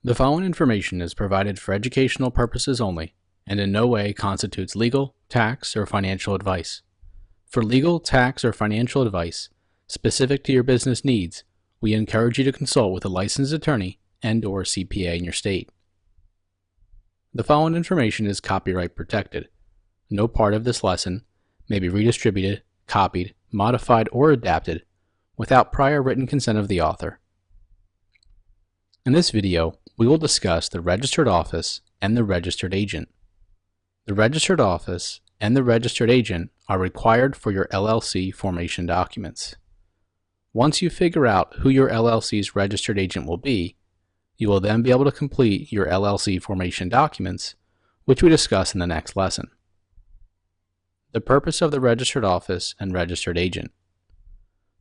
The following information is provided for educational purposes only and in no way constitutes legal, tax, or financial advice. For legal, tax, or financial advice specific to your business needs, we encourage you to consult with a licensed attorney and/or CPA in your state. The following information is copyright protected. No part of this lesson may be redistributed, copied, modified, or adapted without prior written consent of the author. In this video, we will discuss the registered office and the registered agent. The registered office and the registered agent are required for your LLC formation documents. Once you figure out who your LLC's registered agent will be, you will then be able to complete your LLC formation documents, which we discuss in the next lesson. The purpose of the registered office and registered agent.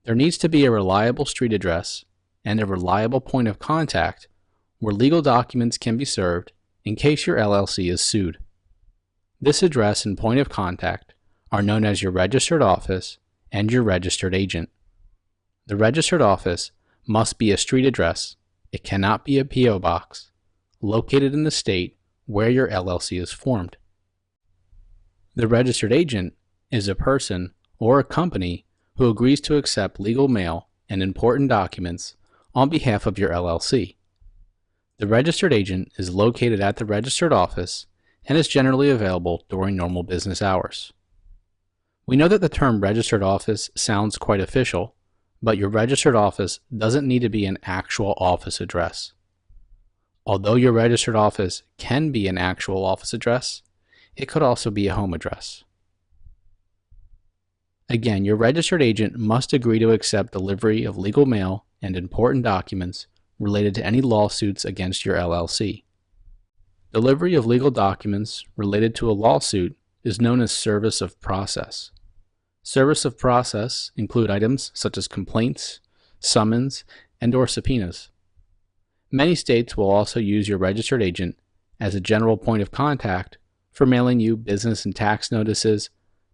There needs to be a reliable street address and a reliable point of contact where legal documents can be served in case your LLC is sued. This address and point of contact are known as your registered office and your registered agent. The registered office must be a street address. It cannot be a P.O. box located in the state where your LLC is formed. The registered agent is a person or a company who agrees to accept legal mail and important documents on behalf of your LLC. The registered agent is located at the registered office and is generally available during normal business hours. We know that the term registered office sounds quite official, but your registered office doesn't need to be an actual office address. Although your registered office can be an actual office address, it could also be a home address. Again, your registered agent must agree to accept delivery of legal mail and important documents related to any lawsuits against your LLC. Delivery of legal documents related to a lawsuit is known as service of process. Service of process include items such as complaints, summons, and/or subpoenas. Many states will also use your registered agent as a general point of contact for mailing you business and tax notices,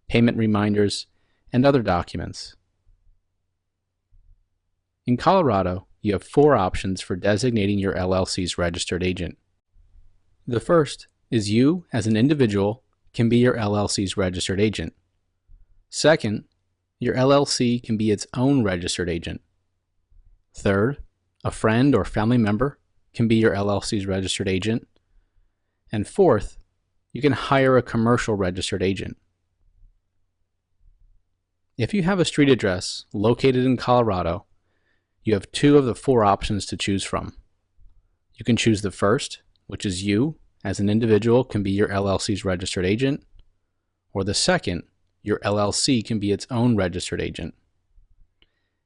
payment reminders, and other documents. In Colorado, you have 4 options for designating your LLC's registered agent. The first is you, as an individual, can be your LLC's registered agent. Second, your LLC can be its own registered agent. Third, a friend or family member can be your LLC's registered agent. And fourth, you can hire a commercial registered agent. If you have a street address located in Colorado, you have 2 of the 4 options to choose from. You can choose the first, which is you, as an individual, can be your LLC's registered agent, or the second, your LLC can be its own registered agent.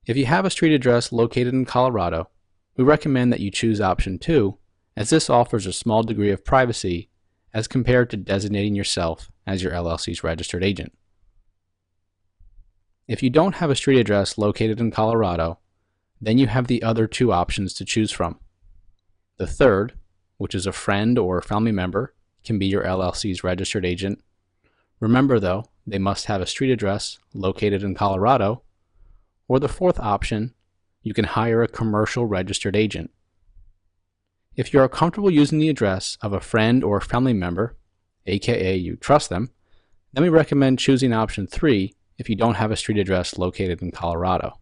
If you have a street address located in Colorado, we recommend that you choose option 2, as this offers a small degree of privacy as compared to designating yourself as your LLC's registered agent. If you don't have a street address located in Colorado, then you have the other 2 options to choose from. The third, which is a friend or family member, can be your LLC's registered agent. Remember though, they must have a street address located in Colorado. Or the fourth option, you can hire a commercial registered agent. If you are comfortable using the address of a friend or family member, aka you trust them, then we recommend choosing option 3 if you don't have a street address located in Colorado.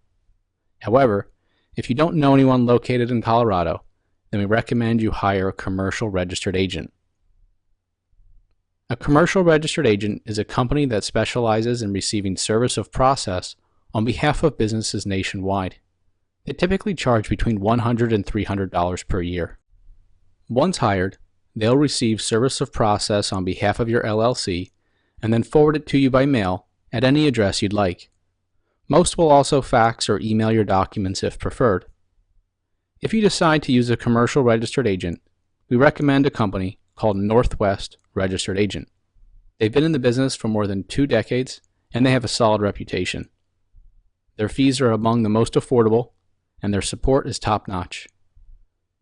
However, if you don't know anyone located in Colorado, then we recommend you hire a commercial registered agent. A commercial registered agent is a company that specializes in receiving service of process on behalf of businesses nationwide. They typically charge between $100 and $300 per year. Once hired, they'll receive service of process on behalf of your LLC and then forward it to you by mail at any address you'd like. Most will also fax or email your documents if preferred. If you decide to use a commercial registered agent, we recommend a company called Northwest Registered Agent. They've been in the business for more than 2 decades and they have a solid reputation. Their fees are among the most affordable and their support is top-notch.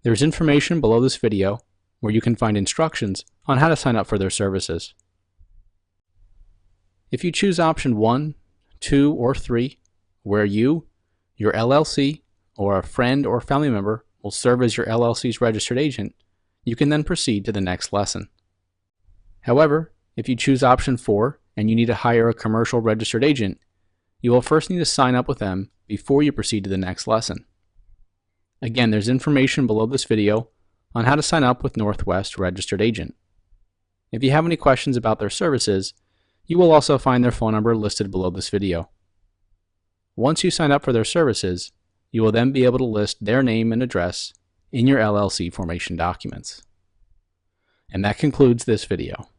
There's information below this video where you can find instructions on how to sign up for their services. If you choose option 1, 2, or 3, where you, your LLC, or a friend or family member will serve as your LLC's registered agent, You can then proceed to the next lesson. However, if you choose option 4 and you need to hire a commercial registered agent, you will first need to sign up with them before you proceed to the next lesson. Again, there's information below this video on how to sign up with Northwest Registered Agent. If you have any questions about their services, you will also find their phone number listed below this video. Once you sign up for their services, you will then be able to list their name and address in your LLC formation documents. And that concludes this video.